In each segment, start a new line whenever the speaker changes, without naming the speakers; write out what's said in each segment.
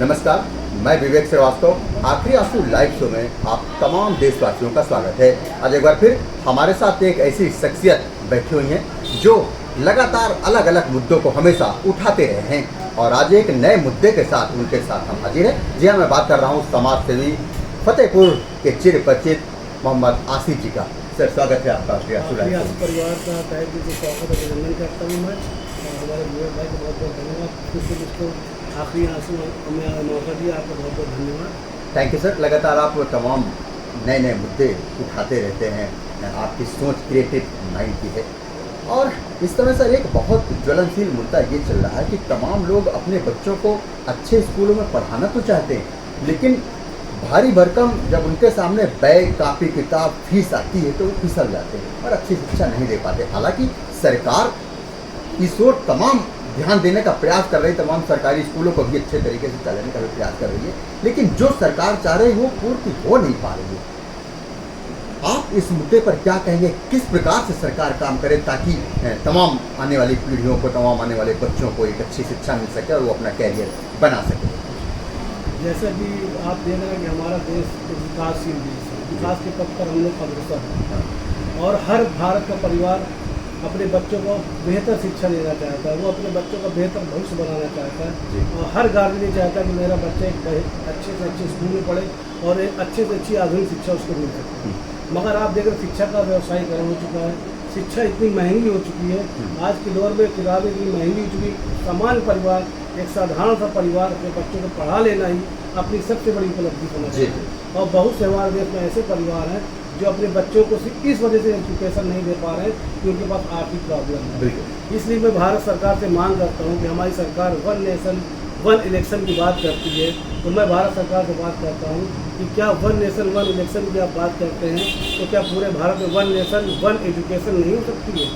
नमस्कार, मैं विवेक श्रीवास्तव। आखिरी आंसू लाइव शो में आप तमाम देशवासियों का स्वागत है। आज एक बार फिर हमारे साथ एक ऐसी शख्सियत बैठी हुई हैं जो लगातार अलग अलग मुद्दों को हमेशा उठाते रहे हैं और आज एक नए मुद्दे के साथ उनके साथ हम हाजिर हैं। जी हाँ, मैं बात कर रहा हूँ समाज सेवी फतेहपुर के चिर परिचित मोहम्मद आसिफ जी का। सर, स्वागत है आपका
परिवार का तहे दिल से स्वागत अभिनंदन करता हूँ मैं, और हमारे विवेक भाई को बहुत बहुत धन्यवाद। फिर से मुझको आखिरी आंसू हमें मौका दिया, आपका बहुत बहुत धन्यवाद।
Thank you sir. लगातार आप तमाम नए नए मुद्दे उठाते रहते हैं, आपकी सोच क्रिएटिव माइंड की है। और इस तरह सर एक बहुत ज्वलनशील मुद्दा ये चल रहा है कि तमाम लोग अपने बच्चों को अच्छे स्कूलों में पढ़ाना तो चाहते हैं, लेकिन भारी भरकम जब उनके सामने बैग, कापी, किताब, फीस आती है तो वो फिसल जाते हैं और अच्छी शिक्षा नहीं दे पाते। हालांकि सरकार इस ओर तमाम ध्यान देने का प्रयास कर रही है, तमाम सरकारी स्कूलों को भी अच्छे तरीके से चलाने का भी प्रयास कर रही है, लेकिन जो सरकार चाह रही है वो पूर्ति हो नहीं पा रही है। आप इस मुद्दे पर क्या कहेंगे? किस प्रकार से सरकार काम करे ताकि तमाम आने वाली पीढ़ियों को, तमाम आने वाले बच्चों को एक अच्छी शिक्षा मिल सके और वो अपना कैरियर बना सके?
जैसा कि आप देख रहे हैं कि हमारा देश विकासशील देश है, विकास के पथ पर हम लोग अग्रसर हैं और हर भारत का परिवार अपने बच्चों को बेहतर शिक्षा देना चाहता है, वो अपने बच्चों का बेहतर भविष्य बनाना चाहता है और हर गार्जियन ये चाहता है कि मेरा बच्चा एक अच्छे से अच्छे स्कूल में पढ़े और एक अच्छे से अच्छी आधुनिक शिक्षा उसको मिल सके। मगर आप देख रहे शिक्षा का व्यवसायीकरण हो चुका है, शिक्षा इतनी महंगी हो चुकी है, आज के दौर में किताबें इतनी महंगी हो चुकी, सामान्य परिवार, एक साधारण सा परिवार अपने बच्चों को पढ़ा लेना ही अपनी सबसे बड़ी उपलब्धि समझते हैं। और बहुत से हमारे देश में ऐसे परिवार हैं जो अपने बच्चों को सिर्फ इस वजह से एजुकेशन नहीं दे पा रहे हैं कि उनके पास आर्थिक प्रॉब्लम है। इसलिए मैं भारत सरकार से मांग करता हूँ कि हमारी सरकार वन नेशन वन इलेक्शन की बात करती है, तो मैं भारत सरकार से बात करता हूँ कि क्या वन नेशन वन इलेक्शन की आप बात करते हैं तो क्या पूरे भारत में वन नेशन वन एजुकेशन नहीं हो सकती है?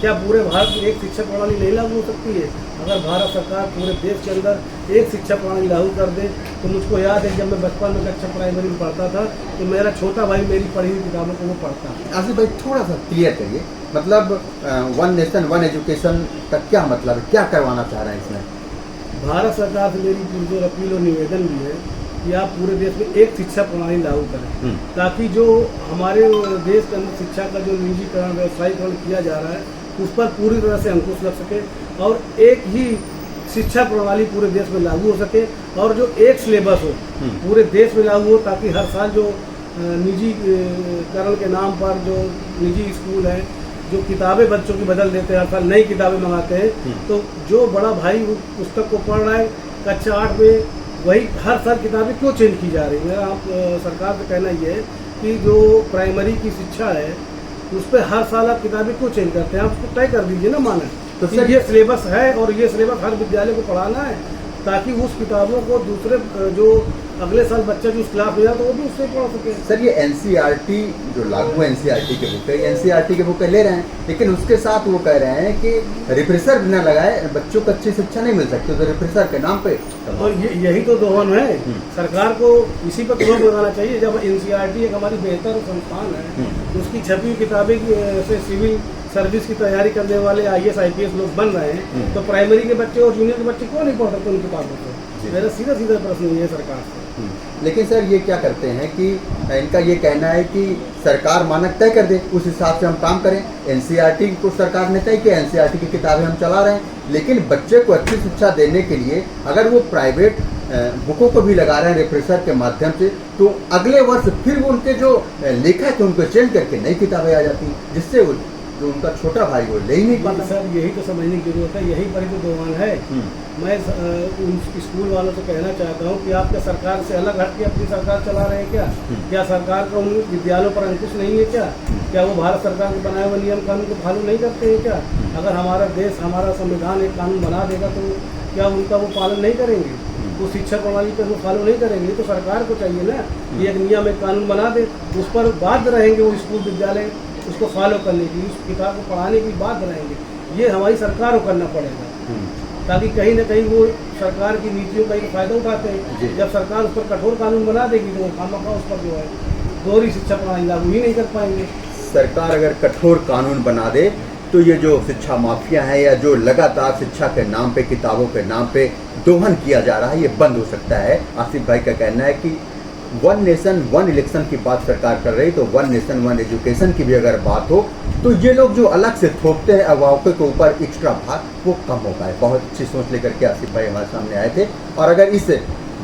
क्या पूरे भारत में एक शिक्षा प्रणाली नहीं लागू हो सकती है? अगर भारत सरकार पूरे देश के अंदर एक शिक्षा प्रणाली लागू कर दे तो मुझको याद है जब मैं बचपन में कक्षा प्राइमरी में पढ़ता था तो मेरा छोटा भाई मेरी पढ़ी हुई किताबों को वो पढ़ता।
आसिफ भाई, थोड़ा सा क्लियर करिए, मतलब वन नेशन वन एजुकेशन का क्या मतलब है, क्या करवाना चाह रहे हैं इसमें?
भारत सरकार से मेरी पुरजोर अपील और निवेदन भी है कि आप पूरे देश में एक शिक्षा प्रणाली लागू करें ताकि जो हमारे देश के अंदर शिक्षा का जो निजीकरण, व्यवसायीकरण किया जा रहा है उस पर पूरी तरह से अंकुश लग सके और एक ही शिक्षा प्रणाली पूरे देश में लागू हो सके और जो एक सिलेबस हो पूरे देश में लागू हो ताकि हर साल जो निजीकरण के नाम पर जो निजी स्कूल हैं जो किताबें बच्चों की बदल देते हैं, हर साल नई किताबें मंगाते हैं, तो जो बड़ा भाई पुस्तक को पढ़ रहा है कक्षा 8 में वही हर साल किताबें क्यों चेंज की जा रही है? मेरा आप सरकार से कहना ये है कि जो प्राइमरी की शिक्षा है उस पर हर साल आप किताबें क्यों चेंज करते हैं? आप उसको तय कर दीजिए ना माना तो सर ये सिलेबस है और ये सिलेबस हर विद्यालय को पढ़ाना है ताकि उस किताबों को दूसरे जो अगले साल बच्चा जो उस क्लास में जाए तो वो भी उससे पढ़ सके।
सर, ये एनसीईआरटी जो लागू है, एनसीईआरटी के बुक है, एनसीईआरटी के बुक ले रहे हैं, लेकिन उसके साथ वो कह रहे हैं कि रिफ्रेशर बिना लगाए बच्चों को अच्छी शिक्षा नहीं मिल सकती, तो रिफ्रेशर के नाम पे
तो यही तो दोहन है। सरकार को इसी पर रोक लगाना चाहिए। जब एनसीईआरटी एक हमारी बेहतर संस्थान है, उसकी छपी हुई किताबें से सिविल सर्विस की तैयारी करने वाले IAS IPS लोग बन रहे हैं, तो प्राइमरी के बच्चे और जूनियर के बच्चे क्यों नहीं पढ़ सकते उनकी किताबों को? मेरा सीधा सीधा प्रश्न ये है सरकार से।
लेकिन सर ये क्या करते हैं कि इनका ये कहना है कि सरकार मानक तय कर दे, उस हिसाब से हम काम करें। एनसीईआरटी को सरकार ने तय किया, एनसीईआरटी की किताबें हम चला रहे हैं, लेकिन बच्चे को अच्छी शिक्षा देने के लिए अगर वो प्राइवेट बुकों को भी लगा रहे हैं रिफ्रेशर के माध्यम से, तो अगले वर्ष फिर वो उनके जो लेखक है उनको चेंज करके नई किताबें आ जाती हैं, जिससे जो उनका छोटा भाई वो ले ही नहीं पाता।
सर यही तो समझने की जरूरत है, यही पर तो दोहन है। मैं उन स्कूल वालों से कहना चाहता हूँ कि आप क्या सरकार से अलग हट के अपनी सरकार चला रहे हैं क्या? क्या सरकार का उन विद्यालयों पर अंकुश नहीं है क्या? क्या वो भारत सरकार के बनाए हुए नियम कानून को फॉलो नहीं करते हैं क्या? अगर हमारा देश, हमारा संविधान एक कानून बना देगा तो क्या उनका वो पालन नहीं करेंगे? वो शिक्षा प्रणाली पर वो फॉलो नहीं करेंगे? तो सरकार को चाहिए ना कि एक नियम, एक कानून बना दे, उस पर बाध्य रहेंगे वो स्कूल विद्यालय उसको फॉलो करने की, उस किताब को पढ़ाने की बाध्य रहेंगे। ये हमारी सरकार को करना पड़ेगा ताकि कहीं ना कहीं वो सरकार की नीतियों का एक फायदा उठाते हैं। जब सरकार उस पर कठोर कानून बना देगी तो वो खामखा उस पर जो है दोहरी शिक्षा प्रणाली लागू ही नहीं कर पाएंगे।
सरकार अगर कठोर कानून बना दे तो ये जो शिक्षा माफिया हैं या जो लगातार शिक्षा के नाम पे, किताबों के नाम पे दोहन किया जा रहा है ये बंद हो सकता है। आसिफ भाई का कहना है कि वन नेशन वन इलेक्शन की बात सरकार कर रही, तो वन नेशन वन एजुकेशन की भी अगर बात हो तो ये लोग जो अलग से थोपते हैं अभिभावकों के ऊपर एक्स्ट्रा भार, वो कम हो पाए। बहुत अच्छी सोच लेकर के आसिफ भाई हमारे सामने आए थे। और अगर इस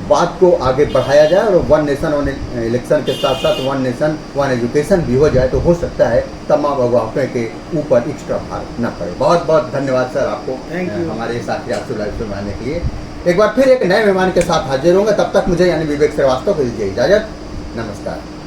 बात को आगे बढ़ाया जाए और वन नेशन वन इलेक्शन के साथ साथ वन नेशन वन एजुकेशन भी हो जाए तो हो सकता है तमाम अभिभावकों के ऊपर एक्स्ट्रा भार न पड़े। बहुत बहुत धन्यवाद सर आपको हमारे साथ आंसू लाइव शो में आने के लिए। एक बार फिर एक नए मेहमान के साथ हाजिर होंगे, तब तक मुझे यानी विवेक श्रीवास्तव को दीजिए इजाजत। नमस्कार।